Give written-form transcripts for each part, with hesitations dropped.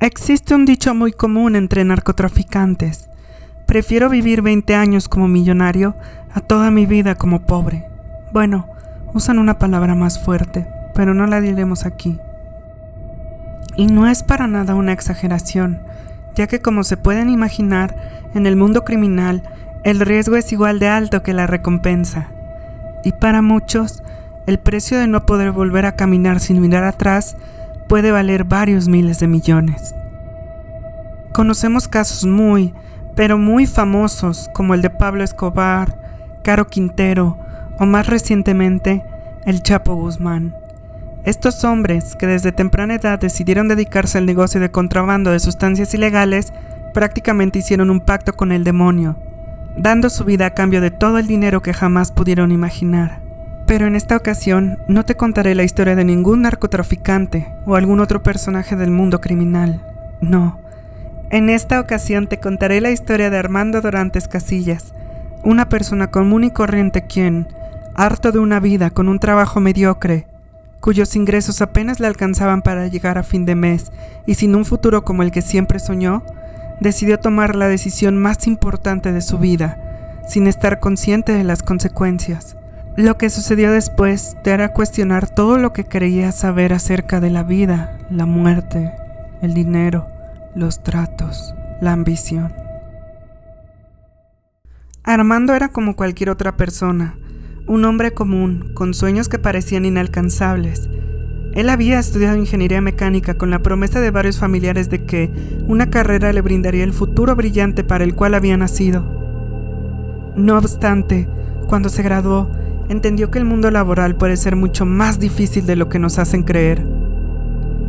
Existe un dicho muy común entre narcotraficantes: prefiero vivir 20 años como millonario a toda mi vida como pobre. Bueno, usan una palabra más fuerte, pero no la diremos aquí. Y no es para nada una exageración, ya que como se pueden imaginar, en el mundo criminal, el riesgo es igual de alto que la recompensa. Y para muchos, el precio de no poder volver a caminar sin mirar atrás puede valer varios miles de millones. Conocemos casos muy, pero muy famosos como el de Pablo Escobar, Caro Quintero o más recientemente, el Chapo Guzmán. Estos hombres, que desde temprana edad decidieron dedicarse al negocio de contrabando de sustancias ilegales, prácticamente hicieron un pacto con el demonio, dando su vida a cambio de todo el dinero que jamás pudieron imaginar. Pero en esta ocasión no te contaré la historia de ningún narcotraficante o algún otro personaje del mundo criminal. No. En esta ocasión te contaré la historia de Armando Dorantes Casillas, una persona común y corriente quien, harto de una vida con un trabajo mediocre, cuyos ingresos apenas le alcanzaban para llegar a fin de mes y sin un futuro como el que siempre soñó, decidió tomar la decisión más importante de su vida, sin estar consciente de las consecuencias. Lo que sucedió después te hará cuestionar todo lo que creías saber acerca de la vida, la muerte, el dinero, los tratos, la ambición. Armando era como cualquier otra persona, un hombre común, con sueños que parecían inalcanzables. Él había estudiado ingeniería mecánica con la promesa de varios familiares de que una carrera le brindaría el futuro brillante para el cual había nacido. No obstante, cuando se graduó, entendió que el mundo laboral puede ser mucho más difícil de lo que nos hacen creer.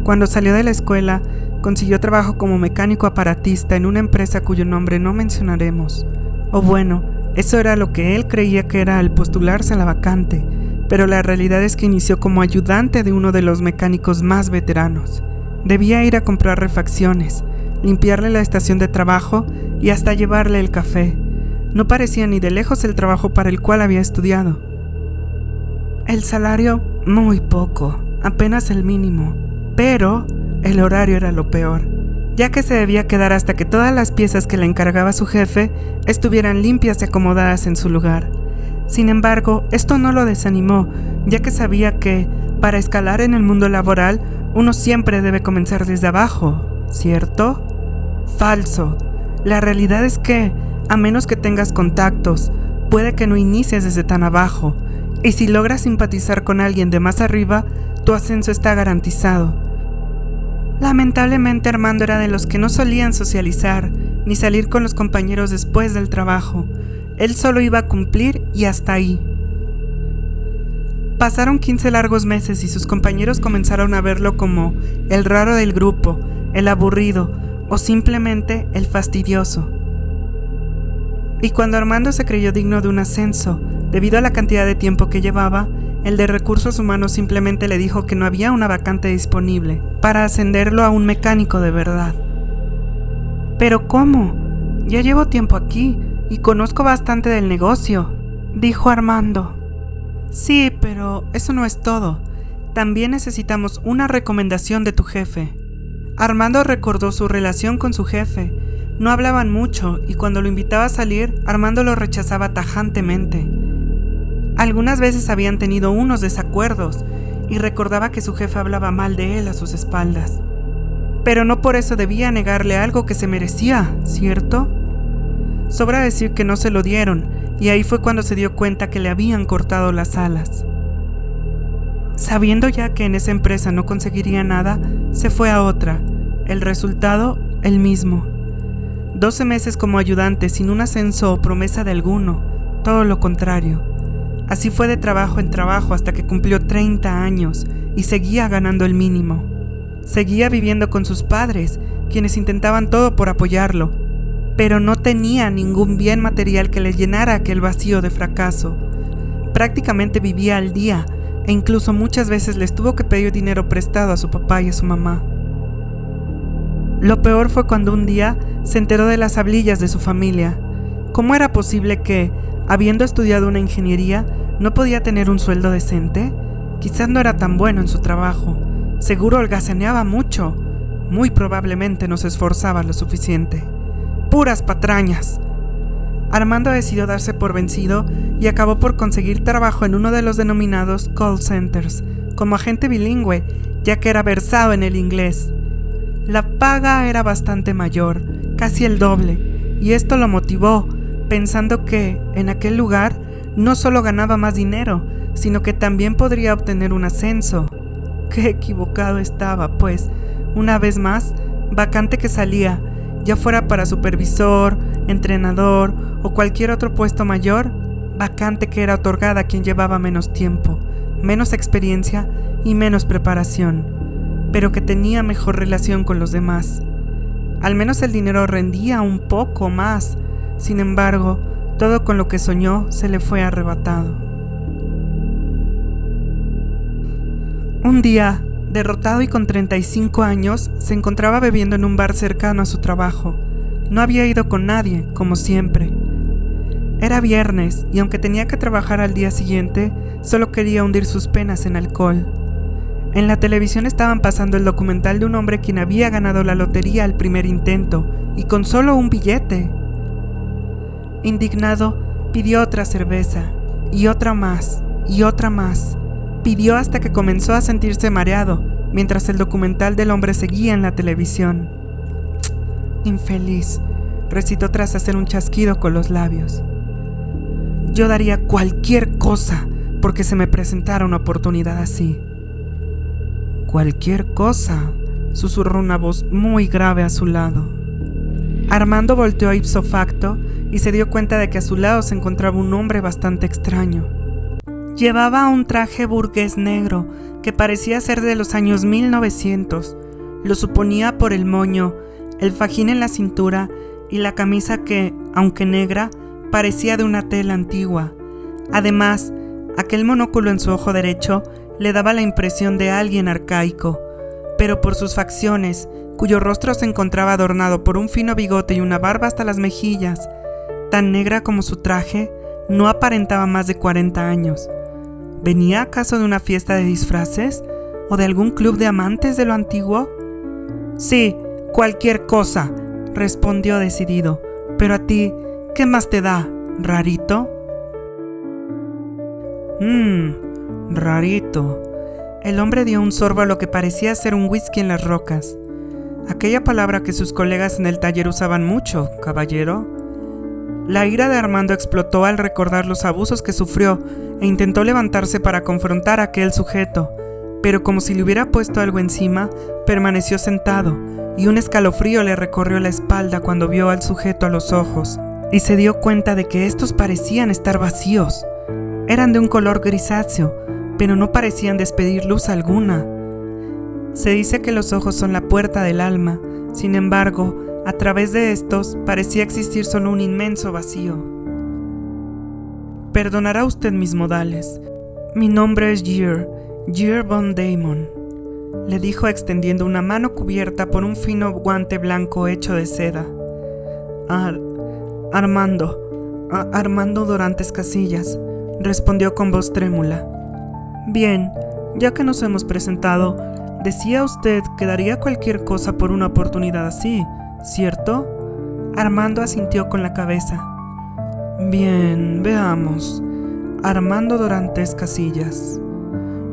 Cuando salió de la escuela, consiguió trabajo como mecánico aparatista en una empresa cuyo nombre no mencionaremos. O bueno, eso era lo que él creía que era al postularse a la vacante, pero la realidad es que inició como ayudante de uno de los mecánicos más veteranos. Debía ir a comprar refacciones, limpiarle la estación de trabajo y hasta llevarle el café. No parecía ni de lejos el trabajo para el cual había estudiado. El salario, muy poco, apenas el mínimo, pero el horario era lo peor, ya que se debía quedar hasta que todas las piezas que le encargaba su jefe estuvieran limpias y acomodadas en su lugar. Sin embargo, esto no lo desanimó, ya que sabía que, para escalar en el mundo laboral, uno siempre debe comenzar desde abajo, ¿cierto? Falso. La realidad es que, a menos que tengas contactos, puede que no inicies desde tan abajo, y si logras simpatizar con alguien de más arriba, tu ascenso está garantizado. Lamentablemente Armando era de los que no solían socializar, ni salir con los compañeros después del trabajo. Él solo iba a cumplir y hasta ahí. Pasaron 15 largos meses y sus compañeros comenzaron a verlo como el raro del grupo, el aburrido o simplemente el fastidioso. Y cuando Armando se creyó digno de un ascenso, debido a la cantidad de tiempo que llevaba, el de recursos humanos simplemente le dijo que no había una vacante disponible para ascenderlo a un mecánico de verdad. ¿Pero cómo? Ya llevo tiempo aquí y conozco bastante del negocio, dijo Armando. Sí, pero eso no es todo. También necesitamos una recomendación de tu jefe. Armando recordó su relación con su jefe. No hablaban mucho y cuando lo invitaba a salir, Armando lo rechazaba tajantemente. Algunas veces habían tenido unos desacuerdos y recordaba que su jefe hablaba mal de él a sus espaldas. Pero no por eso debía negarle algo que se merecía, ¿cierto? Sobra decir que no se lo dieron y ahí fue cuando se dio cuenta que le habían cortado las alas. Sabiendo ya que en esa empresa no conseguiría nada, se fue a otra. El resultado, el mismo. 12 meses como ayudante sin un ascenso o promesa de alguno, todo lo contrario. Así fue de trabajo en trabajo hasta que cumplió 30 años y seguía ganando el mínimo. Seguía viviendo con sus padres, quienes intentaban todo por apoyarlo, pero no tenía ningún bien material que le llenara aquel vacío de fracaso. Prácticamente vivía al día e incluso muchas veces les tuvo que pedir dinero prestado a su papá y a su mamá. Lo peor fue cuando un día se enteró de las hablillas de su familia. ¿Cómo era posible que, habiendo estudiado una ingeniería, no podía tener un sueldo decente? Quizás no era tan bueno en su trabajo. Seguro holgazaneaba mucho. Muy probablemente no se esforzaba lo suficiente. ¡Puras patrañas! Armando decidió darse por vencido y acabó por conseguir trabajo en uno de los denominados call centers, como agente bilingüe, ya que era versado en el inglés. La paga era bastante mayor, casi el doble, y esto lo motivó, pensando que, en aquel lugar, no solo ganaba más dinero, sino que también podría obtener un ascenso. Qué equivocado estaba, pues, una vez más, vacante que salía, ya fuera para supervisor, entrenador o cualquier otro puesto mayor, vacante que era otorgada a quien llevaba menos tiempo, menos experiencia y menos preparación, pero que tenía mejor relación con los demás. Al menos el dinero rendía un poco más, sin embargo, todo con lo que soñó se le fue arrebatado. Un día, derrotado y con 35 años, se encontraba bebiendo en un bar cercano a su trabajo. No había ido con nadie, como siempre. Era viernes, y aunque tenía que trabajar al día siguiente, solo quería hundir sus penas en alcohol. En la televisión estaban pasando el documental de un hombre quien había ganado la lotería al primer intento, y con solo un billete. Indignado, pidió otra cerveza, y otra más, y otra más. Pidió hasta que comenzó a sentirse mareado, mientras el documental del hombre seguía en la televisión. Infeliz, recitó tras hacer un chasquido con los labios. Yo daría cualquier cosa porque se me presentara una oportunidad así. Cualquier cosa, susurró una voz muy grave a su lado. Armando volteó ipso facto y se dio cuenta de que a su lado se encontraba un hombre bastante extraño. Llevaba un traje burgués negro que parecía ser de los años 1900. Lo suponía por el moño, el fajín en la cintura y la camisa que, aunque negra, parecía de una tela antigua. Además, aquel monóculo en su ojo derecho le daba la impresión de alguien arcaico, pero por sus facciones, cuyo rostro se encontraba adornado por un fino bigote y una barba hasta las mejillas, tan negra como su traje, no aparentaba más de 40 años. ¿Venía acaso de una fiesta de disfraces? ¿O de algún club de amantes de lo antiguo? Sí, cualquier cosa, respondió decidido. Pero a ti, ¿qué más te da, rarito? Rarito. El hombre dio un sorbo a lo que parecía ser un whisky en las rocas. Aquella palabra que sus colegas en el taller usaban mucho, caballero. La ira de Armando explotó al recordar los abusos que sufrió e intentó levantarse para confrontar a aquel sujeto, pero como si le hubiera puesto algo encima, permaneció sentado y un escalofrío le recorrió la espalda cuando vio al sujeto a los ojos y se dio cuenta de que estos parecían estar vacíos. Eran de un color grisáceo, pero no parecían despedir luz alguna. Se dice que los ojos son la puerta del alma, sin embargo, a través de estos parecía existir solo un inmenso vacío. Perdonará usted mis modales. Mi nombre es Gear von Damon, le dijo extendiendo una mano cubierta por un fino guante blanco hecho de seda. Armando Dorantes Casillas, respondió con voz trémula. Bien, ya que nos hemos presentado, decía usted que daría cualquier cosa por una oportunidad así, ¿cierto? Armando asintió con la cabeza. Bien, veamos. Armando Dorantes Casillas.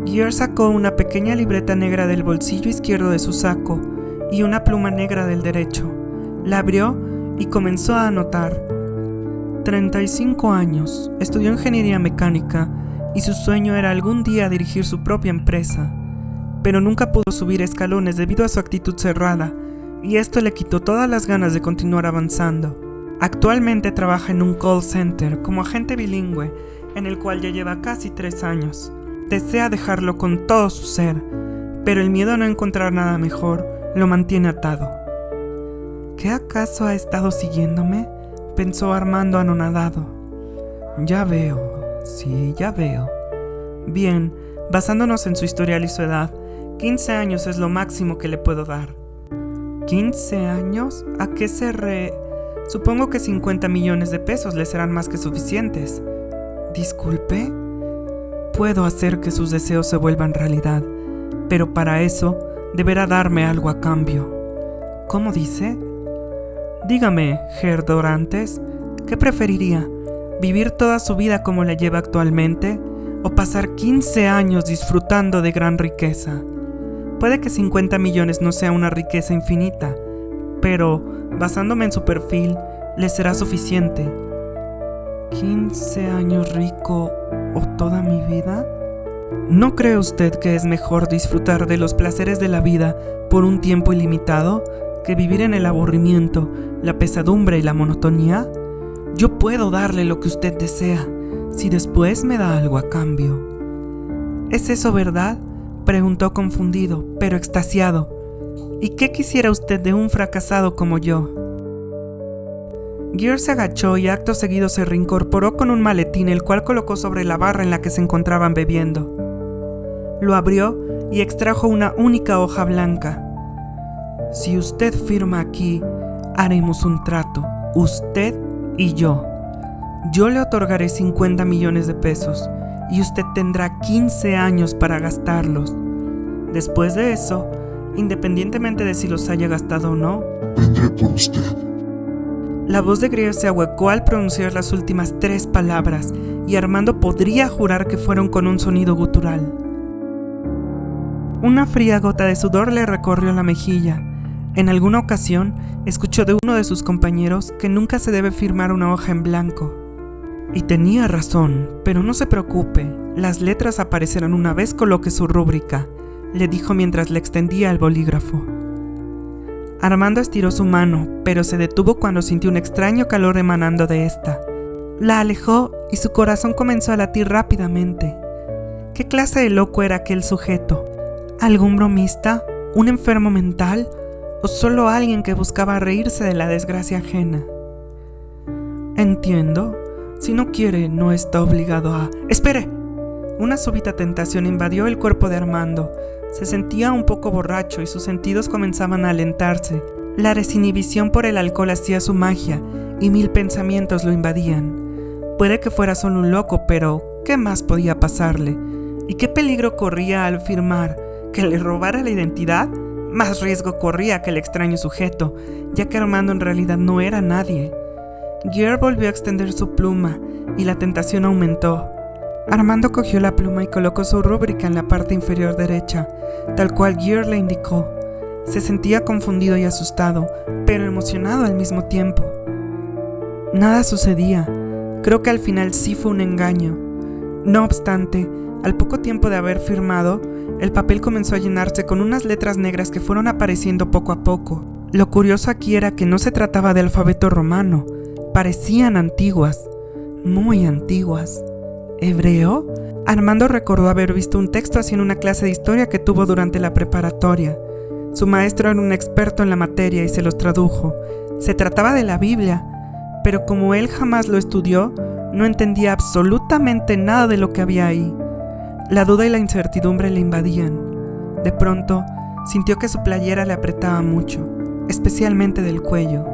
Gear sacó una pequeña libreta negra del bolsillo izquierdo de su saco y una pluma negra del derecho. La abrió y comenzó a anotar. 35 años, estudió ingeniería mecánica y su sueño era algún día dirigir su propia empresa, pero nunca pudo subir escalones debido a su actitud cerrada, y esto le quitó todas las ganas de continuar avanzando. Actualmente trabaja en un call center como agente bilingüe, en el cual ya lleva casi 3 años. Desea dejarlo con todo su ser, pero el miedo a no encontrar nada mejor lo mantiene atado. ¿Qué acaso ha estado siguiéndome?, pensó Armando anonadado. Ya veo, sí, ya veo. Bien, basándonos en su historial y su edad, 15 años es lo máximo que le puedo dar. ¿15 años? ¿A qué se Supongo que 50 millones de pesos le serán más que suficientes. Disculpe. Puedo hacer que sus deseos se vuelvan realidad, pero para eso deberá darme algo a cambio. ¿Cómo dice? Dígame, Herr Dorantes, ¿qué preferiría? ¿Vivir toda su vida como la lleva actualmente o pasar 15 años disfrutando de gran riqueza? Puede que 50 millones no sea una riqueza infinita, pero, basándome en su perfil, le será suficiente. ¿15 años rico o toda mi vida? ¿No cree usted que es mejor disfrutar de los placeres de la vida por un tiempo ilimitado que vivir en el aburrimiento, la pesadumbre y la monotonía? Yo puedo darle lo que usted desea, si después me da algo a cambio. ¿Es eso verdad?, preguntó confundido, pero extasiado. ¿Y qué quisiera usted de un fracasado como yo? Gear se agachó y acto seguido se reincorporó con un maletín, el cual colocó sobre la barra en la que se encontraban bebiendo. Lo abrió y extrajo una única hoja blanca. Si usted firma aquí, haremos un trato, usted y yo. Yo le otorgaré 50 millones de pesos y usted tendrá 15 años para gastarlos. Después de eso, independientemente de si los haya gastado o no, vendré por usted. La voz de Greer se ahuecó al pronunciar las últimas 3 palabras, y Armando podría jurar que fueron con un sonido gutural. Una fría gota de sudor le recorrió la mejilla. En alguna ocasión, escuchó de uno de sus compañeros que nunca se debe firmar una hoja en blanco. Y tenía razón, pero no se preocupe, las letras aparecerán una vez coloque su rúbrica, le dijo mientras le extendía el bolígrafo. Armando estiró su mano, pero se detuvo cuando sintió un extraño calor emanando de esta. La alejó y su corazón comenzó a latir rápidamente. ¿Qué clase de loco era aquel sujeto? ¿Algún bromista? ¿Un enfermo mental? ¿O solo alguien que buscaba reírse de la desgracia ajena? Entiendo. Si no quiere, no está obligado a... ¡Espere! Una súbita tentación invadió el cuerpo de Armando. Se sentía un poco borracho y sus sentidos comenzaban a alentarse. La desinhibición por el alcohol hacía su magia y 1000 pensamientos lo invadían. Puede que fuera solo un loco, pero ¿qué más podía pasarle? ¿Y qué peligro corría al firmar? ¿Que le robara la identidad? Más riesgo corría que el extraño sujeto, ya que Armando en realidad no era nadie. Gear volvió a extender su pluma y la tentación aumentó. Armando cogió la pluma y colocó su rúbrica en la parte inferior derecha, tal cual Gear le indicó. Se sentía confundido y asustado, pero emocionado al mismo tiempo. Nada sucedía. Creo que al final sí fue un engaño. No obstante, al poco tiempo de haber firmado, el papel comenzó a llenarse con unas letras negras que fueron apareciendo poco a poco. Lo curioso aquí era que no se trataba de alfabeto romano. Parecían antiguas, muy antiguas. ¿Hebreo? Armando recordó haber visto un texto así en una clase de historia que tuvo durante la preparatoria. Su maestro era un experto en la materia y se los tradujo. Se trataba de la Biblia, pero como él jamás lo estudió, no entendía absolutamente nada de lo que había ahí. La duda y la incertidumbre le invadían. De pronto, sintió que su playera le apretaba mucho, especialmente del cuello.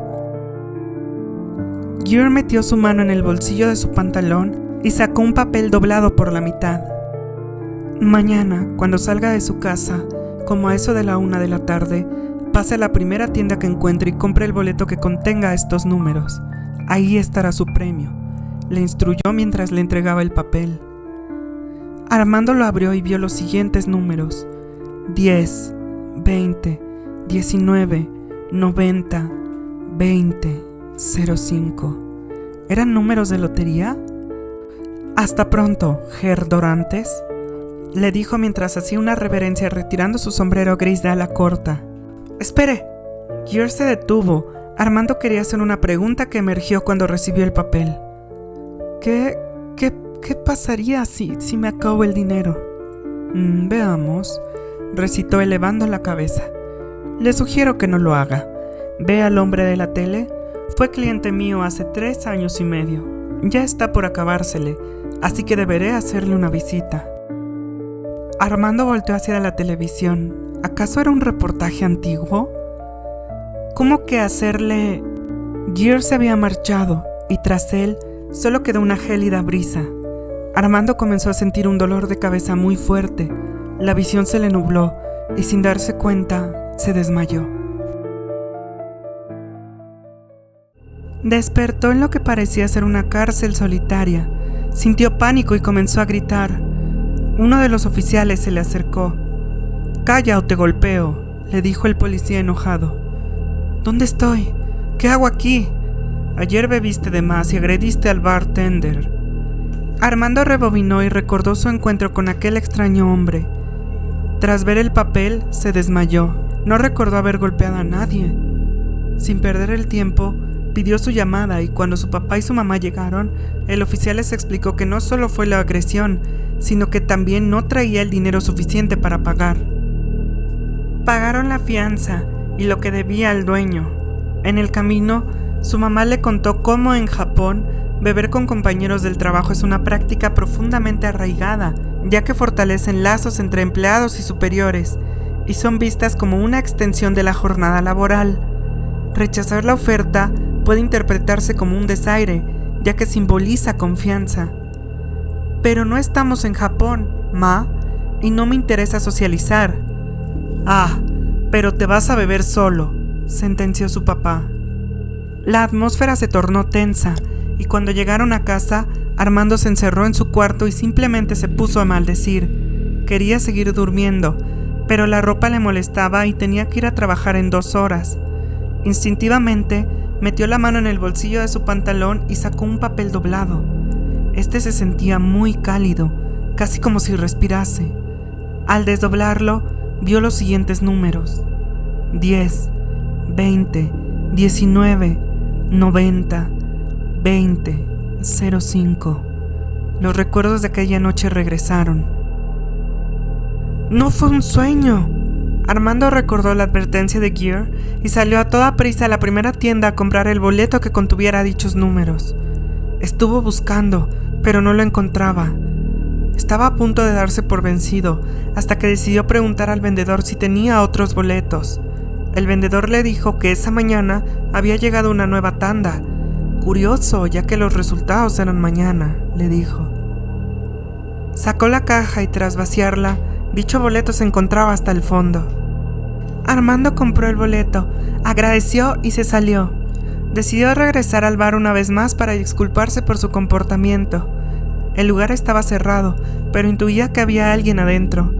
Gear metió su mano en el bolsillo de su pantalón y sacó un papel doblado por la mitad. Mañana, cuando salga de su casa, como a eso de la 1 de la tarde, pase a la primera tienda que encuentre y compre el boleto que contenga estos números. Ahí estará su premio, le instruyó mientras le entregaba el papel. Armando lo abrió y vio los siguientes números: 10, 20, 19, 90, 20, 05. ¿Eran números de lotería? Hasta pronto, Herr Dorantes, le dijo mientras hacía una reverencia retirando su sombrero gris de ala corta. ¡Espere! Gear se detuvo. Armando quería hacer una pregunta que emergió cuando recibió el papel. ¿Qué pasaría si me acabo el dinero? Veamos, recitó elevando la cabeza. Le sugiero que no lo haga. ¿Ve al hombre de la tele? Fue cliente mío hace 3 años y medio. Ya está por acabársele, así que deberé hacerle una visita. Armando volteó hacia la televisión. ¿Acaso era un reportaje antiguo? ¿Cómo que hacerle? Gear se había marchado, y tras él solo quedó una gélida brisa. Armando comenzó a sentir un dolor de cabeza muy fuerte. La visión se le nubló, y sin darse cuenta, se desmayó. Despertó en lo que parecía ser una cárcel solitaria. Sintió pánico y comenzó a gritar. Uno de los oficiales se le acercó. «Calla o te golpeo», le dijo el policía enojado. «¿Dónde estoy? ¿Qué hago aquí? Ayer bebiste de más y agrediste al bartender». Armando rebobinó y recordó su encuentro con aquel extraño hombre. Tras ver el papel, se desmayó. No recordó haber golpeado a nadie. Sin perder el tiempo, pidió su llamada y cuando su papá y su mamá llegaron, el oficial les explicó que no solo fue la agresión, sino que también no traía el dinero suficiente para pagar. Pagaron la fianza y lo que debía al dueño. En el camino, su mamá le contó cómo en Japón beber con compañeros del trabajo es una práctica profundamente arraigada, ya que fortalecen lazos entre empleados y superiores, y son vistas como una extensión de la jornada laboral. Rechazar la oferta puede interpretarse como un desaire, ya que simboliza confianza. «Pero no estamos en Japón, ma, y no me interesa socializar». «Ah, pero te vas a beber solo», sentenció su papá. La atmósfera se tornó tensa, y cuando llegaron a casa, Armando se encerró en su cuarto y simplemente se puso a maldecir. Quería seguir durmiendo, pero la ropa le molestaba y tenía que ir a trabajar en 2 horas. Instintivamente, metió la mano en el bolsillo de su pantalón y sacó un papel doblado. Este se sentía muy cálido, casi como si respirase. Al desdoblarlo, vio los siguientes números: 10, 20, 19, 90, 20, 05. Los recuerdos de aquella noche regresaron. «¡No fue un sueño!». Armando recordó la advertencia de Gear y salió a toda prisa a la primera tienda a comprar el boleto que contuviera dichos números. Estuvo buscando, pero no lo encontraba. Estaba a punto de darse por vencido, hasta que decidió preguntar al vendedor si tenía otros boletos. El vendedor le dijo que esa mañana había llegado una nueva tanda. «Curioso, ya que los resultados eran mañana», le dijo. Sacó la caja y tras vaciarla, dicho boleto se encontraba hasta el fondo. Armando compró el boleto, agradeció y se salió. Decidió regresar al bar una vez más para disculparse por su comportamiento. El lugar estaba cerrado, pero intuía que había alguien adentro.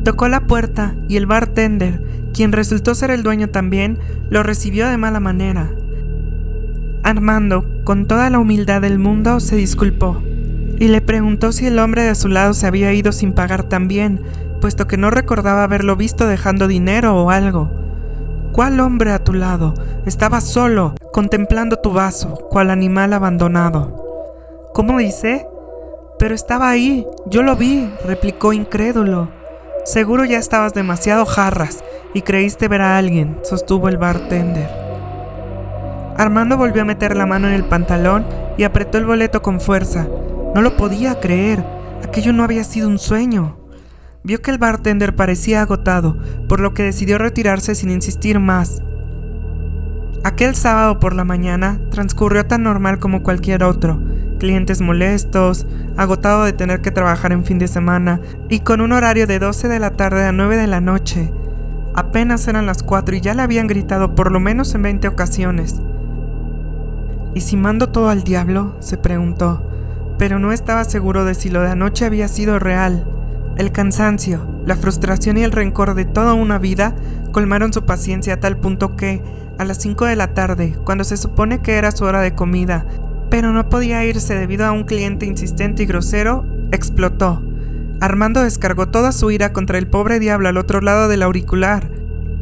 Tocó la puerta y el bartender, quien resultó ser el dueño también, lo recibió de mala manera. Armando, con toda la humildad del mundo, se disculpó y le preguntó si el hombre de su lado se había ido sin pagar también, puesto que no recordaba haberlo visto dejando dinero o algo. «¿Cuál hombre a tu lado? Estaba solo, contemplando tu vaso, cual animal abandonado». «¿Cómo dice?». «Pero estaba ahí, yo lo vi», replicó incrédulo. «Seguro ya estabas demasiado jarras y creíste ver a alguien», sostuvo el bartender. Armando volvió a meter la mano en el pantalón y apretó el boleto con fuerza. No lo podía creer, aquello no había sido un sueño. Vio que el bartender parecía agotado, por lo que decidió retirarse sin insistir más. Aquel sábado por la mañana transcurrió tan normal como cualquier otro. Clientes molestos, agotado de tener que trabajar en fin de semana y con un horario de 12 de la tarde a 9 de la noche. Apenas eran las 4 y ya le habían gritado por lo menos en 20 ocasiones. ¿Y si mando todo al diablo?, se preguntó, pero no estaba seguro de si lo de anoche había sido real. El cansancio, la frustración y el rencor de toda una vida colmaron su paciencia a tal punto que, a las 5 de la tarde, cuando se supone que era su hora de comida, pero no podía irse debido a un cliente insistente y grosero, explotó. Armando descargó toda su ira contra el pobre diablo al otro lado del auricular.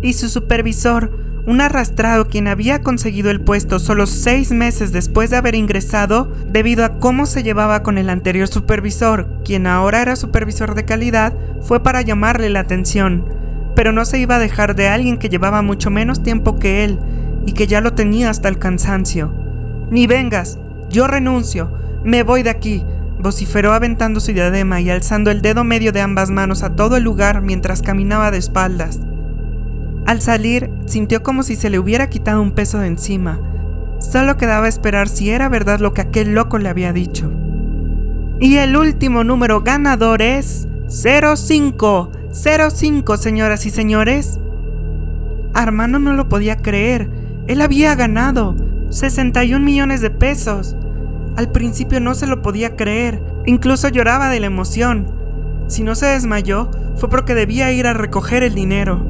Y su supervisor, un arrastrado quien había conseguido el puesto solo 6 meses después de haber ingresado, debido a cómo se llevaba con el anterior supervisor, quien ahora era supervisor de calidad, fue para llamarle la atención, pero no se iba a dejar de alguien que llevaba mucho menos tiempo que él, y que ya lo tenía hasta el cansancio. «Ni vengas, yo renuncio, me voy de aquí», vociferó aventando su diadema y alzando el dedo medio de ambas manos a todo el lugar mientras caminaba de espaldas. Al salir, sintió como si se le hubiera quitado un peso de encima. Solo quedaba esperar si era verdad lo que aquel loco le había dicho. Y el último número ganador es 05. 05, señoras y señores. Armando no lo podía creer. Él había ganado. ¡61 millones de pesos! Al principio no se lo podía creer, incluso lloraba de la emoción. Si no se desmayó, fue porque debía ir a recoger el dinero,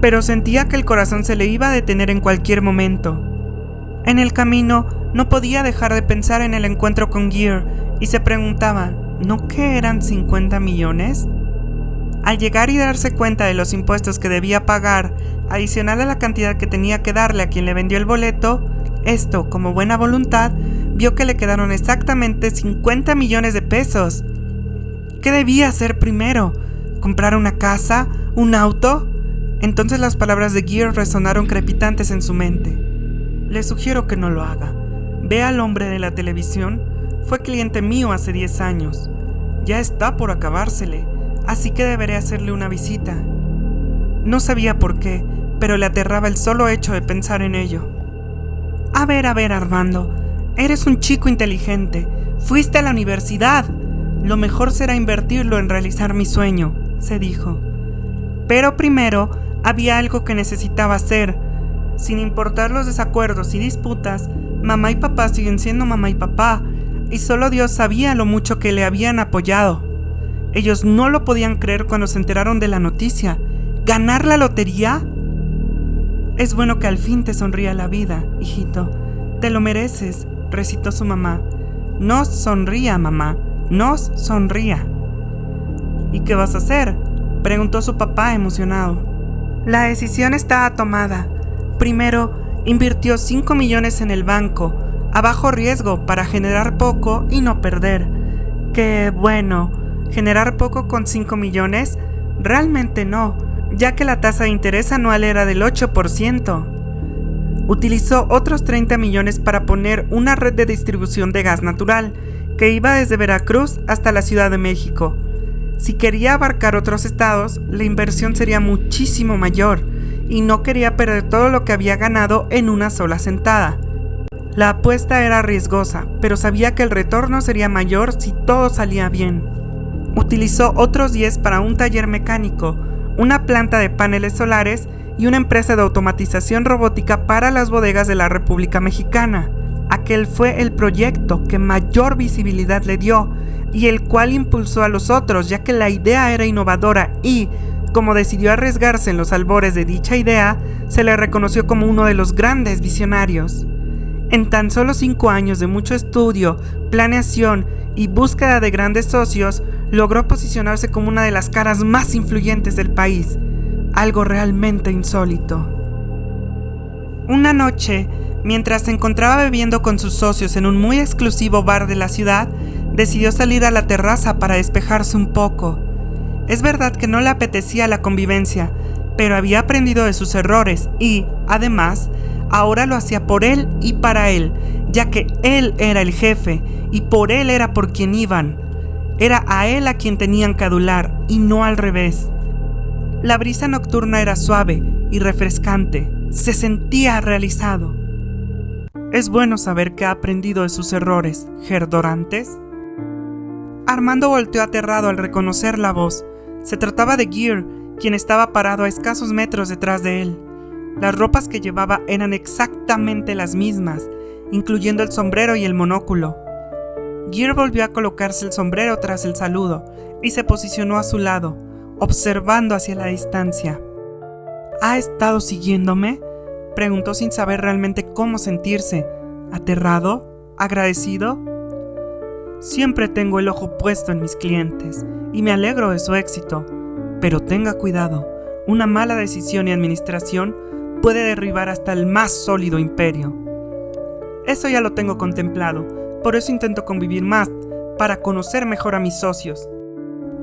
pero sentía que el corazón se le iba a detener en cualquier momento. En el camino, no podía dejar de pensar en el encuentro con Gear y se preguntaba, ¿no que eran 50 millones? Al llegar y darse cuenta de los impuestos que debía pagar, adicional a la cantidad que tenía que darle a quien le vendió el boleto, esto, como buena voluntad, vio que le quedaron exactamente 50 millones de pesos. ¿Qué debía hacer primero? ¿Comprar una casa? ¿Un auto? Entonces las palabras de Gear resonaron crepitantes en su mente. Le sugiero que no lo haga. Ve al hombre de la televisión. Fue cliente mío hace 10 años. Ya está por acabársele, así que deberé hacerle una visita. No sabía por qué, pero le aterraba el solo hecho de pensar en ello. A ver, Armando. Eres un chico inteligente. Fuiste a la universidad. Lo mejor será invertirlo en realizar mi sueño, se dijo. Pero primero había algo que necesitaba hacer. Sin importar los desacuerdos y disputas, mamá y papá siguen siendo mamá y papá, y solo Dios sabía lo mucho que le habían apoyado. Ellos no lo podían creer cuando se enteraron de la noticia. ¿Ganar la lotería? Es bueno que al fin te sonría la vida, hijito. Te lo mereces, recitó su mamá. Nos sonría, mamá, nos sonría. ¿Y qué vas a hacer?, preguntó su papá emocionado. La decisión estaba tomada. Primero, invirtió 5 millones en el banco, a bajo riesgo para generar poco y no perder. Que bueno, generar poco con 5 millones, realmente no, ya que la tasa de interés anual era del 8%. Utilizó otros 30 millones para poner una red de distribución de gas natural, que iba desde Veracruz hasta la Ciudad de México. Si quería abarcar otros estados, la inversión sería muchísimo mayor, y no quería perder todo lo que había ganado en una sola sentada. La apuesta era riesgosa, pero sabía que el retorno sería mayor si todo salía bien. Utilizó otros 10 para un taller mecánico, una planta de paneles solares y una empresa de automatización robótica para las bodegas de la República Mexicana. Aquel fue el proyecto que mayor visibilidad le dio y el cual impulsó a los otros, ya que la idea era innovadora y, como decidió arriesgarse en los albores de dicha idea, se le reconoció como uno de los grandes visionarios. En tan solo 5 años de mucho estudio, planeación y búsqueda de grandes socios, logró posicionarse como una de las caras más influyentes del país, algo realmente insólito. Una noche, mientras se encontraba bebiendo con sus socios en un muy exclusivo bar de la ciudad, decidió salir a la terraza para despejarse un poco. Es verdad que no le apetecía la convivencia, pero había aprendido de sus errores y, además, ahora lo hacía por él y para él, ya que él era el jefe y por él era por quien iban. Era a él a quien tenían que adular y no al revés. La brisa nocturna era suave y refrescante. Se sentía realizado. Es bueno saber que ha aprendido de sus errores, Gerdorantes. Armando volteó aterrado al reconocer la voz. Se trataba de Gear, quien estaba parado a escasos metros detrás de él. Las ropas que llevaba eran exactamente las mismas, incluyendo el sombrero y el monóculo. Gear volvió a colocarse el sombrero tras el saludo y se posicionó a su lado, observando hacia la distancia. ¿Ha estado siguiéndome?, preguntó sin saber realmente cómo sentirse. ¿Aterrado? ¿Agradecido? Siempre tengo el ojo puesto en mis clientes y me alegro de su éxito, pero tenga cuidado, una mala decisión y administración puede derribar hasta el más sólido imperio. Eso ya lo tengo contemplado, por eso intento convivir más, para conocer mejor a mis socios.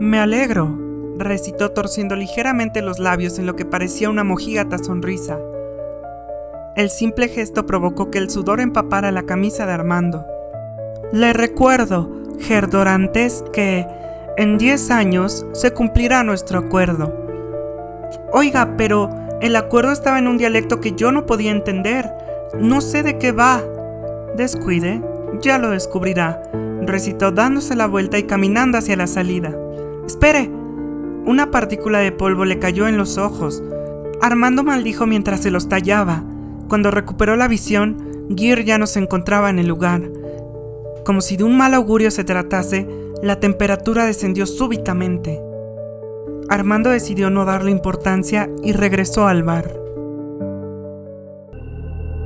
Me alegro, recitó torciendo ligeramente los labios en lo que parecía una mojigata sonrisa. El simple gesto provocó que el sudor empapara la camisa de Armando. Le recuerdo, Gerdorantes, que en 10 años se cumplirá nuestro acuerdo. Oiga, pero el acuerdo estaba en un dialecto que yo no podía entender. No sé de qué va. Descuide, ya lo descubrirá, recitó dándose la vuelta y caminando hacia la salida. ¡Espere! Una partícula de polvo le cayó en los ojos. Armando maldijo mientras se los tallaba. Cuando recuperó la visión, Gear ya no se encontraba en el lugar. Como si de un mal augurio se tratase, la temperatura descendió súbitamente. Armando decidió no darle importancia y regresó al bar.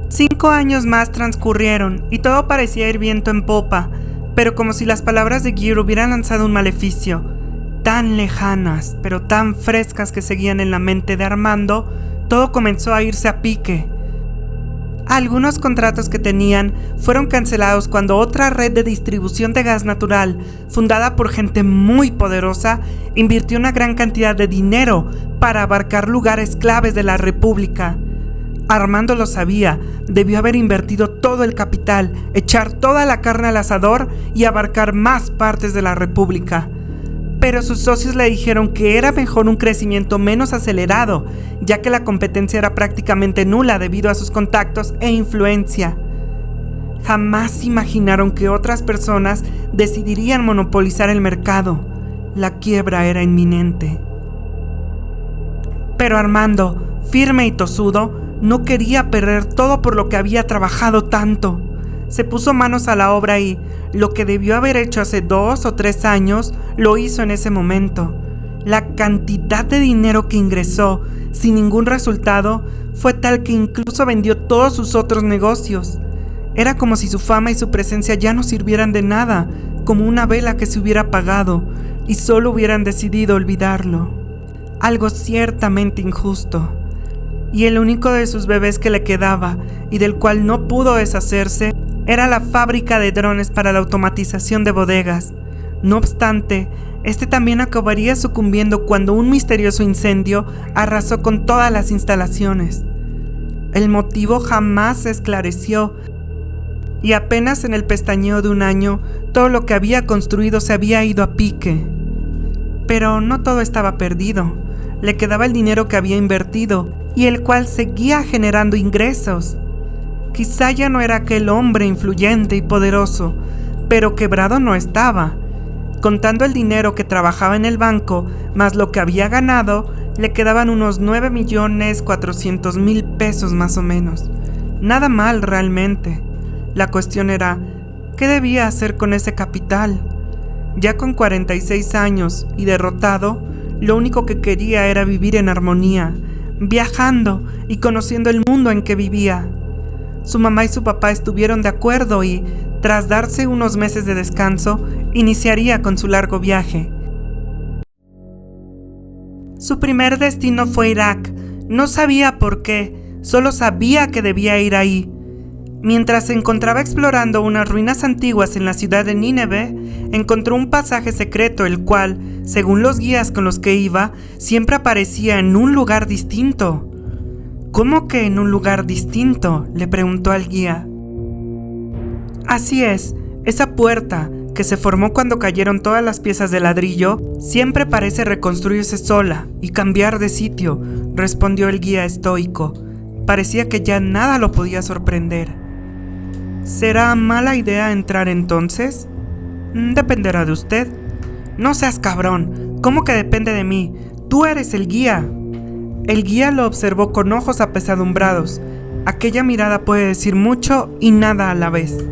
5 años más transcurrieron y todo parecía ir viento en popa, pero como si las palabras de Gear hubieran lanzado un maleficio, tan lejanas, pero tan frescas que seguían en la mente de Armando, todo comenzó a irse a pique. Algunos contratos que tenían fueron cancelados cuando otra red de distribución de gas natural, fundada por gente muy poderosa, invirtió una gran cantidad de dinero para abarcar lugares claves de la República. Armando lo sabía, debió haber invertido todo el capital, echar toda la carne al asador y abarcar más partes de la República. Pero sus socios le dijeron que era mejor un crecimiento menos acelerado, ya que la competencia era prácticamente nula debido a sus contactos e influencia. Jamás imaginaron que otras personas decidirían monopolizar el mercado. La quiebra era inminente. Pero Armando, firme y tosudo, no quería perder todo por lo que había trabajado tanto. Se puso manos a la obra y lo que debió haber hecho hace 2 o 3 años, lo hizo en ese momento. La cantidad de dinero que ingresó sin ningún resultado fue tal que incluso vendió todos sus otros negocios. Era como si su fama y su presencia ya no sirvieran de nada, como una vela que se hubiera apagado y solo hubieran decidido olvidarlo. Algo ciertamente injusto. Y el único de sus bebés que le quedaba y del cual no pudo deshacerse era la fábrica de drones para la automatización de bodegas. No obstante, este también acabaría sucumbiendo cuando un misterioso incendio arrasó con todas las instalaciones. El motivo jamás se esclareció y apenas en el pestañeo de un año, todo lo que había construido se había ido a pique. Pero no todo estaba perdido. Le quedaba el dinero que había invertido y el cual seguía generando ingresos. Quizá ya no era aquel hombre influyente y poderoso, pero quebrado no estaba. Contando el dinero que trabajaba en el banco, más lo que había ganado, le quedaban unos 9.400.000 pesos más o menos. Nada mal realmente. La cuestión era, ¿qué debía hacer con ese capital? Ya con 46 años y derrotado, lo único que quería era vivir en armonía, viajando y conociendo el mundo en que vivía. Su mamá y su papá estuvieron de acuerdo y, tras darse unos meses de descanso, iniciaría con su largo viaje. Su primer destino fue Irak. No sabía por qué, solo sabía que debía ir ahí. Mientras se encontraba explorando unas ruinas antiguas en la ciudad de Nínive, encontró un pasaje secreto el cual, según los guías con los que iba, siempre aparecía en un lugar distinto. ¿Cómo que en un lugar distinto?, le preguntó al guía. Así es, esa puerta, que se formó cuando cayeron todas las piezas de ladrillo, siempre parece reconstruirse sola y cambiar de sitio, respondió el guía estoico. Parecía que ya nada lo podía sorprender. ¿Será mala idea entrar entonces? Dependerá de usted. No seas cabrón, ¿cómo que depende de mí? Tú eres el guía. El guía lo observó con ojos apesadumbrados. Aquella mirada puede decir mucho y nada a la vez.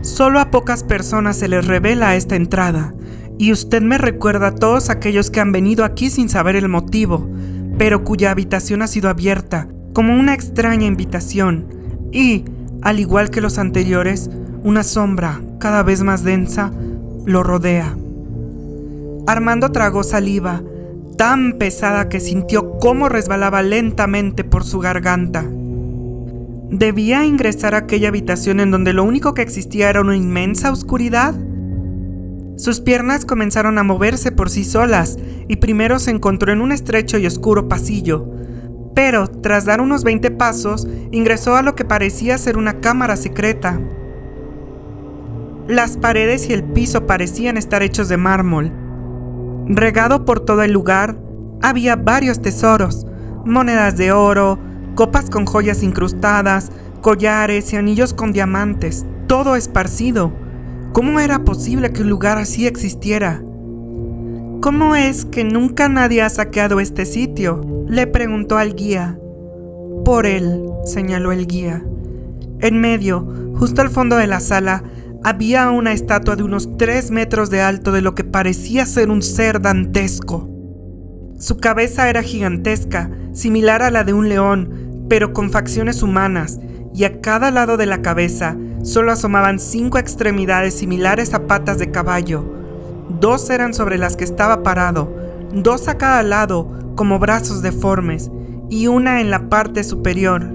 Solo a pocas personas se les revela esta entrada, y usted me recuerda a todos aquellos que han venido aquí sin saber el motivo, pero cuya habitación ha sido abierta, como una extraña invitación, y, al igual que los anteriores, una sombra, cada vez más densa, lo rodea. Armando tragó saliva, tan pesada que sintió cómo resbalaba lentamente por su garganta. ¿Debía ingresar a aquella habitación en donde lo único que existía era una inmensa oscuridad? Sus piernas comenzaron a moverse por sí solas y primero se encontró en un estrecho y oscuro pasillo, pero tras dar unos 20 pasos ingresó a lo que parecía ser una cámara secreta. Las paredes y el piso parecían estar hechos de mármol. Regado por todo el lugar había varios tesoros, monedas de oro, copas con joyas incrustadas, collares y anillos con diamantes, todo esparcido. ¿Cómo era posible que un lugar así existiera? ¿Cómo es que nunca nadie ha saqueado este sitio?, le preguntó al guía. por él, señaló el guía. En medio, justo al fondo de la sala, había una estatua de unos 3 metros de alto de lo que parecía ser un ser dantesco. Su cabeza era gigantesca, similar a la de un león, pero con facciones humanas, y a cada lado de la cabeza solo asomaban 5 extremidades similares a patas de caballo. 2 eran sobre las que estaba parado, 2 a cada lado como brazos deformes, y una en la parte superior.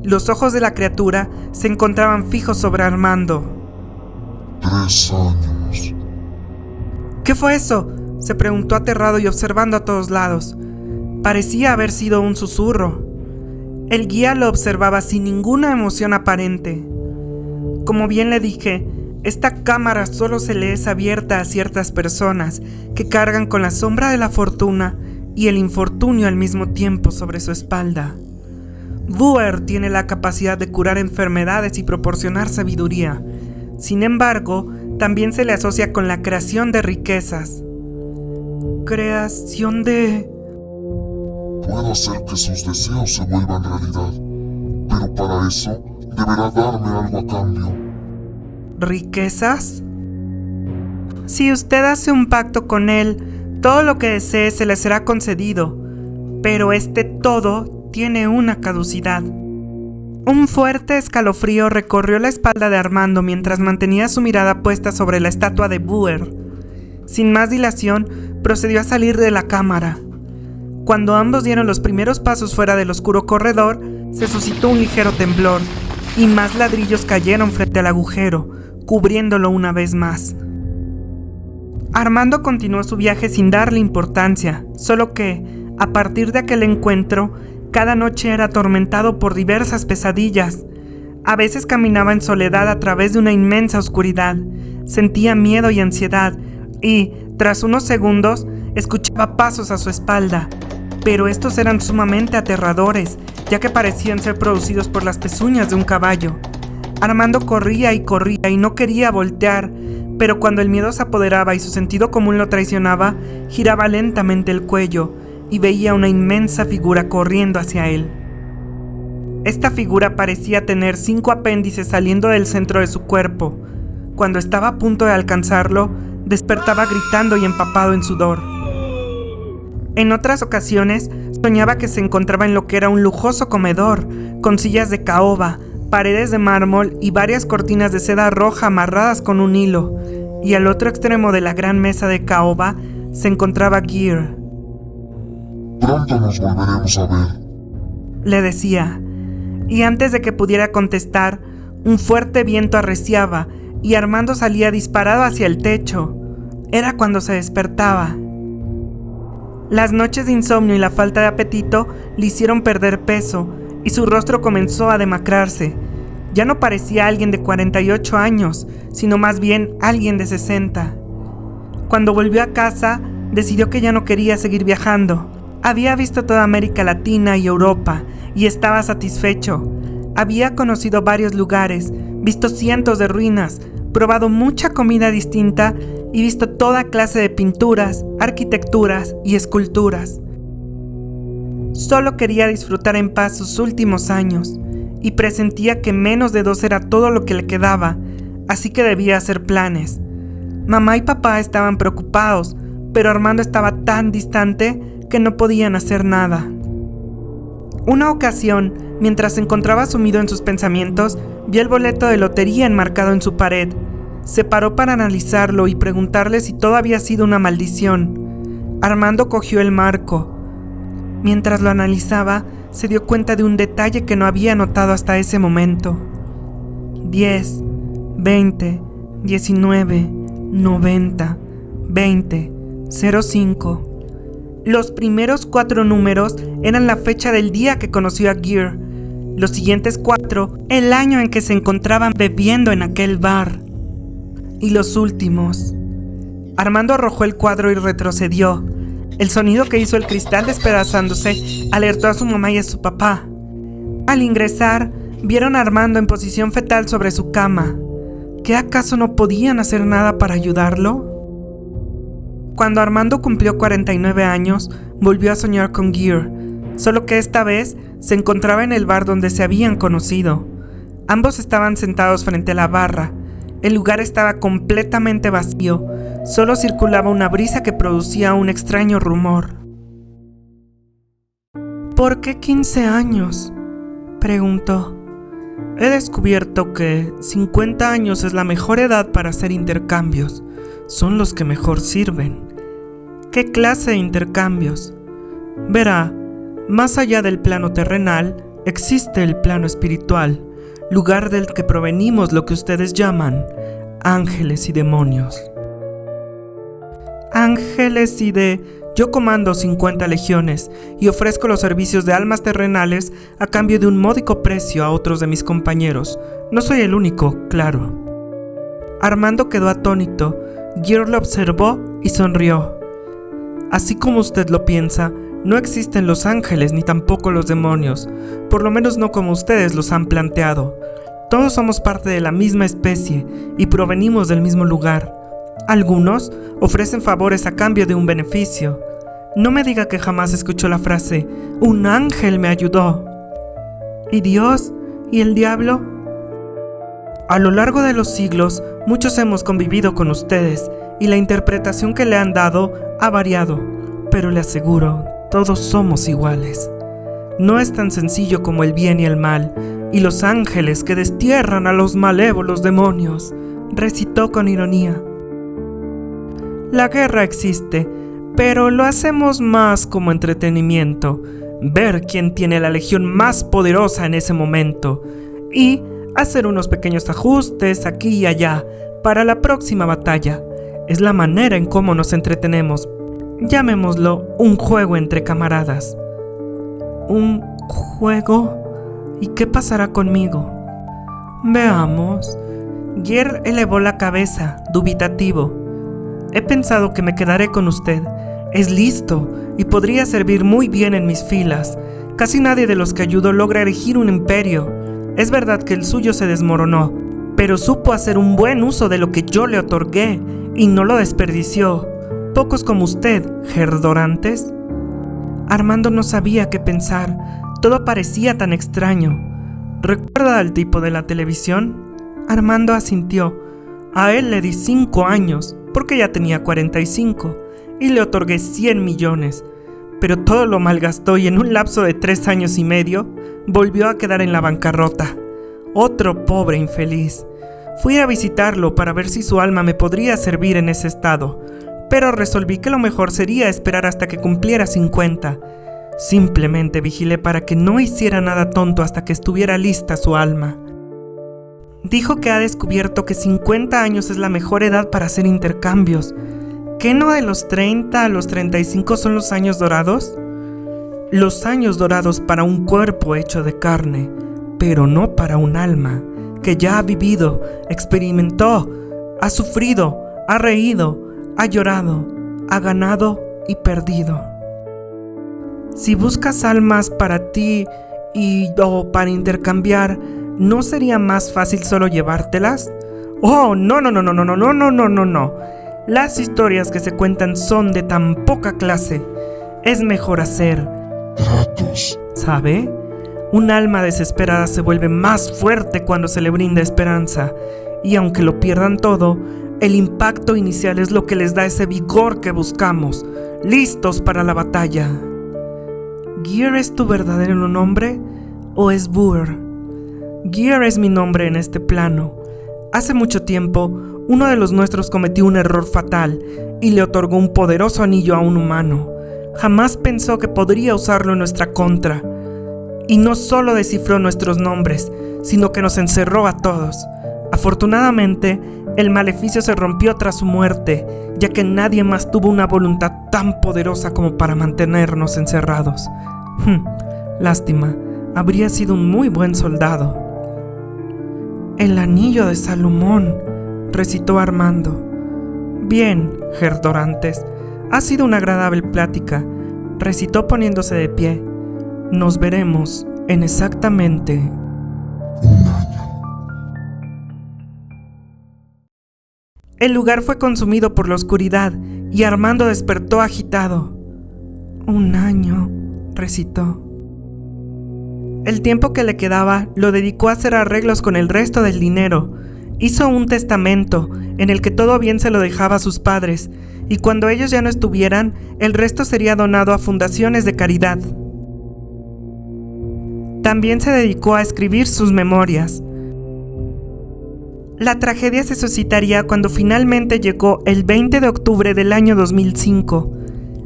Los ojos de la criatura se encontraban fijos sobre Armando. 3 años. ¿Qué fue eso?, se preguntó aterrado y observando a todos lados. Parecía haber sido un susurro. El guía lo observaba sin ninguna emoción aparente. Como bien le dije, esta cámara solo se le es abierta a ciertas personas que cargan con la sombra de la fortuna y el infortunio al mismo tiempo sobre su espalda. Booer tiene la capacidad de curar enfermedades y proporcionar sabiduría. Sin embargo, también se le asocia con la creación de riquezas. ¿Creación de...? Puedo hacer que sus deseos se vuelvan realidad, pero para eso deberá darme algo a cambio. ¿Riquezas? Si usted hace un pacto con él, todo lo que desee se le será concedido, pero este todo tiene una caducidad. Un fuerte escalofrío recorrió la espalda de Armando mientras mantenía su mirada puesta sobre la estatua de Booer. Sin más dilación, procedió a salir de la cámara. Cuando ambos dieron los primeros pasos fuera del oscuro corredor, se suscitó un ligero temblor, y más ladrillos cayeron frente al agujero, cubriéndolo una vez más. Armando continuó su viaje sin darle importancia, solo que, a partir de aquel encuentro, cada noche era atormentado por diversas pesadillas. A veces caminaba en soledad a través de una inmensa oscuridad, sentía miedo y ansiedad, y, tras unos segundos, escuchaba pasos a su espalda, pero estos eran sumamente aterradores, ya que parecían ser producidos por las pezuñas de un caballo. Armando corría y no quería voltear, pero cuando el miedo se apoderaba y su sentido común lo traicionaba, giraba lentamente el cuello y veía una inmensa figura corriendo hacia él. Esta figura parecía tener 5 apéndices saliendo del centro de su cuerpo. Cuando estaba a punto de alcanzarlo, despertaba gritando y empapado en sudor. En otras ocasiones, soñaba que se encontraba en lo que era un lujoso comedor, con sillas de caoba, paredes de mármol y varias cortinas de seda roja amarradas con un hilo, y al otro extremo de la gran mesa de caoba se encontraba Gear. Pronto nos volveremos a ver, le decía, y antes de que pudiera contestar, un fuerte viento arreciaba y Armando salía disparado hacia el techo. Era cuando se despertaba. Las noches de insomnio y la falta de apetito le hicieron perder peso y su rostro comenzó a demacrarse. Ya no parecía alguien de 48 años, sino más bien alguien de 60. Cuando volvió a casa, decidió que ya no quería seguir viajando. Había visto toda América Latina y Europa y estaba satisfecho. Había conocido varios lugares, visto cientos de ruinas, probado mucha comida distinta y visto toda clase de pinturas, arquitecturas y esculturas. Solo quería disfrutar en paz sus últimos años y presentía que menos de 2 era todo lo que le quedaba, así que debía hacer planes. Mamá y papá estaban preocupados, pero Armando estaba tan distante que no podían hacer nada. Una ocasión, mientras se encontraba sumido en sus pensamientos, vio el boleto de lotería enmarcado en su pared. Se paró para analizarlo y preguntarle si todo había sido una maldición. Armando cogió el marco. Mientras lo analizaba, se dio cuenta de un detalle que no había notado hasta ese momento. 10, 20, 19, 90, 20, 05. Los primeros 4 números eran la fecha del día que conoció a Gear. Los siguientes 4, el año en que se encontraban bebiendo en aquel bar. Y los últimos. Armando arrojó el cuadro y retrocedió. El sonido que hizo el cristal despedazándose alertó a su mamá y a su papá. Al ingresar, vieron a Armando en posición fetal sobre su cama. ¿Qué acaso no podían hacer nada para ayudarlo? Cuando Armando cumplió 49 años, volvió a soñar con Gear. solo que esta vez se encontraba en el bar donde se habían conocido. Ambos estaban sentados frente a la barra. El lugar estaba completamente vacío, solo circulaba una brisa que producía un extraño rumor. ¿Por qué 15 años?, preguntó. He descubierto que 50 años es la mejor edad para hacer intercambios. Son los que mejor sirven. ¿Qué clase de intercambios? Verá, más allá del plano terrenal, existe el plano espiritual, lugar del que provenimos lo que ustedes llaman ángeles y demonios. Ángeles y Yo comando 50 legiones y ofrezco los servicios de almas terrenales a cambio de un módico precio a otros de mis compañeros. No soy el único, claro. Armando quedó atónito. Gear lo observó y sonrió. Así como usted lo piensa, no existen los ángeles ni tampoco los demonios, por lo menos no como ustedes los han planteado. Todos somos parte de la misma especie y provenimos del mismo lugar. Algunos ofrecen favores a cambio de un beneficio. No me diga que jamás escuchó la frase, un ángel me ayudó. ¿Y Dios? ¿Y el diablo? A lo largo de los siglos, muchos hemos convivido con ustedes y la interpretación que le han dado ha variado, pero le aseguro, todos somos iguales. No es tan sencillo como el bien y el mal, y los ángeles que destierran a los malévolos demonios, recitó con ironía. La guerra existe, pero lo hacemos más como entretenimiento, ver quién tiene la legión más poderosa en ese momento, y hacer unos pequeños ajustes aquí y allá para la próxima batalla. Es la manera en cómo nos entretenemos. Llamémoslo un juego entre camaradas. ¿Un juego? ¿Y qué pasará conmigo? Veamos. Gier elevó la cabeza, dubitativo. He pensado que me quedaré con usted. Es listo y podría servir muy bien en mis filas. Casi nadie de los que ayudó logra erigir un imperio. Es verdad que el suyo se desmoronó, pero supo hacer un buen uso de lo que yo le otorgué y no lo desperdició. Pocos como usted, Herdorantes. Armando no sabía qué pensar. Todo parecía tan extraño. ¿Recuerda al tipo de la televisión? Armando asintió. A él le di 5 años, porque ya tenía 45, y le otorgué 100 millones. Pero todo lo malgastó y en un lapso de 3 años y medio, volvió a quedar en la bancarrota. Otro pobre infeliz. Fui a visitarlo para ver si su alma me podría servir en ese estado, pero resolví que lo mejor sería esperar hasta que cumpliera 50. Simplemente vigilé para que no hiciera nada tonto hasta que estuviera lista su alma. Dijo que ha descubierto que 50 años es la mejor edad para hacer intercambios. ¿Qué no de los 30 a los 35 son los años dorados? Los años dorados para un cuerpo hecho de carne, pero no para un alma, que ya ha vivido, experimentó, ha sufrido, ha reído, ha llorado, ha ganado y perdido. Si buscas almas para ti o para intercambiar, ¿no sería más fácil solo llevártelas? Oh, no. Las historias que se cuentan son de tan poca clase. Es mejor hacer tratos. ¿Sabe? Un alma desesperada se vuelve más fuerte cuando se le brinda esperanza, y aunque lo pierdan todo, el impacto inicial es lo que les da ese vigor que buscamos, listos para la batalla. ¿Gear es tu verdadero nombre o es Boer? Gear es mi nombre en este plano. Hace mucho tiempo, uno de los nuestros cometió un error fatal y le otorgó un poderoso anillo a un humano. Jamás pensó que podría usarlo en nuestra contra. Y no solo descifró nuestros nombres, sino que nos encerró a todos. Afortunadamente, el maleficio se rompió tras su muerte, ya que nadie más tuvo una voluntad tan poderosa como para mantenernos encerrados. Lástima, habría sido un muy buen soldado. El anillo de Salomón, recitó Armando. Bien, Herdorantes, ha sido una agradable plática, recitó poniéndose de pie. Nos veremos en exactamente Un año. El lugar fue consumido por la oscuridad y Armando despertó agitado. 1 año, recitó. El tiempo que le quedaba lo dedicó a hacer arreglos con el resto del dinero. Hizo un testamento en el que todo bien se lo dejaba a sus padres, y cuando ellos ya no estuvieran, el resto sería donado a fundaciones de caridad. También se dedicó a escribir sus memorias. La tragedia se suscitaría cuando finalmente llegó el 20 de octubre del año 2005.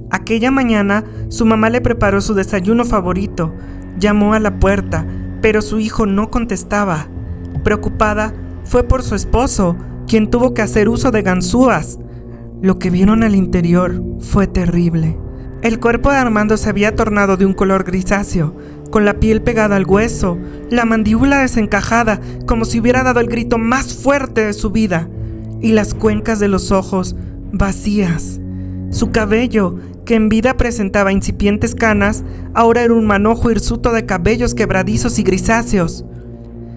Aquella mañana, su mamá le preparó su desayuno favorito. Llamó a la puerta, pero su hijo no contestaba. Preocupada, fue por su esposo, quien tuvo que hacer uso de ganzúas. Lo que vieron al interior fue terrible. El cuerpo de Armando se había tornado de un color grisáceo, con la piel pegada al hueso, la mandíbula desencajada como si hubiera dado el grito más fuerte de su vida, y las cuencas de los ojos vacías. Su cabello, que en vida presentaba incipientes canas, ahora era un manojo hirsuto de cabellos quebradizos y grisáceos.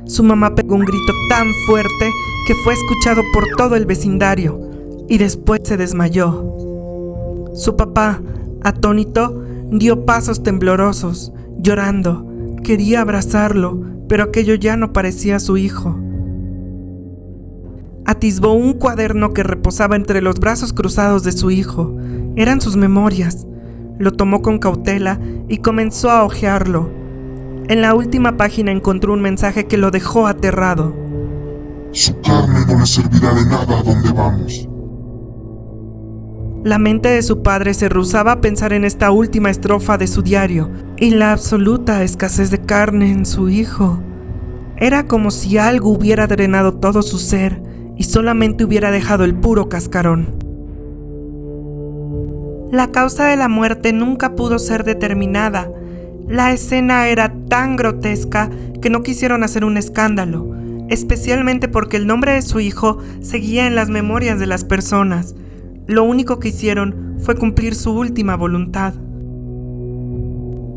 Su mamá pegó un grito tan fuerte que fue escuchado por todo el vecindario, y después se desmayó. Su papá, atónito, dio pasos temblorosos, llorando. Quería abrazarlo, pero aquello ya no parecía su hijo. Atisbó un cuaderno que reposaba entre los brazos cruzados de su hijo. Eran sus memorias. Lo tomó con cautela y comenzó a hojearlo. En la última página encontró un mensaje que lo dejó aterrado. Su carne no le servirá de nada a donde vamos. La mente de su padre se rehusaba a pensar en esta última estrofa de su diario y la absoluta escasez de carne en su hijo. Era como si algo hubiera drenado todo su ser y solamente hubiera dejado el puro cascarón. La causa de la muerte nunca pudo ser determinada. La escena era tan grotesca que no quisieron hacer un escándalo, especialmente porque el nombre de su hijo seguía en las memorias de las personas. Lo único que hicieron fue cumplir su última voluntad.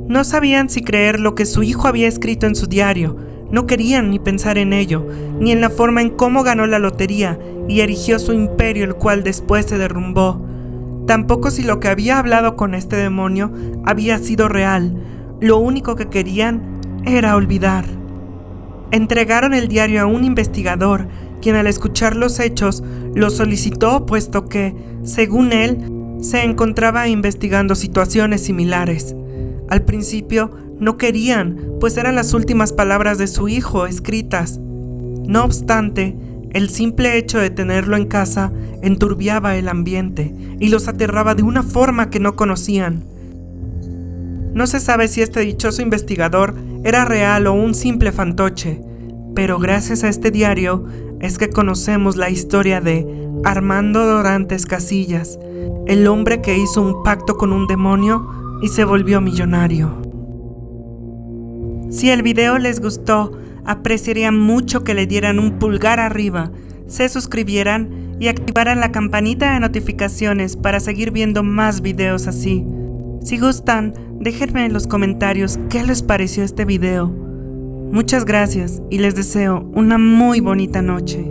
No sabían si creer lo que su hijo había escrito en su diario. No querían ni pensar en ello, ni en la forma en cómo ganó la lotería y erigió su imperio, el cual después se derrumbó. Tampoco si lo que había hablado con este demonio había sido real. Lo único que querían era olvidar. Entregaron el diario a un investigador, quien al escuchar los hechos lo solicitó, puesto que, según él, se encontraba investigando situaciones similares. Al principio no querían, pues eran las últimas palabras de su hijo escritas. No obstante, el simple hecho de tenerlo en casa enturbiaba el ambiente y los aterraba de una forma que no conocían. No se sabe si este dichoso investigador era real o un simple fantoche, pero gracias a este diario es que conocemos la historia de Armando Dorantes Casillas, el hombre que hizo un pacto con un demonio y se volvió millonario. Si el video les gustó, apreciaría mucho que le dieran un pulgar arriba, se suscribieran y activaran la campanita de notificaciones para seguir viendo más videos así. Si gustan, déjenme en los comentarios qué les pareció este video. Muchas gracias y les deseo una muy bonita noche.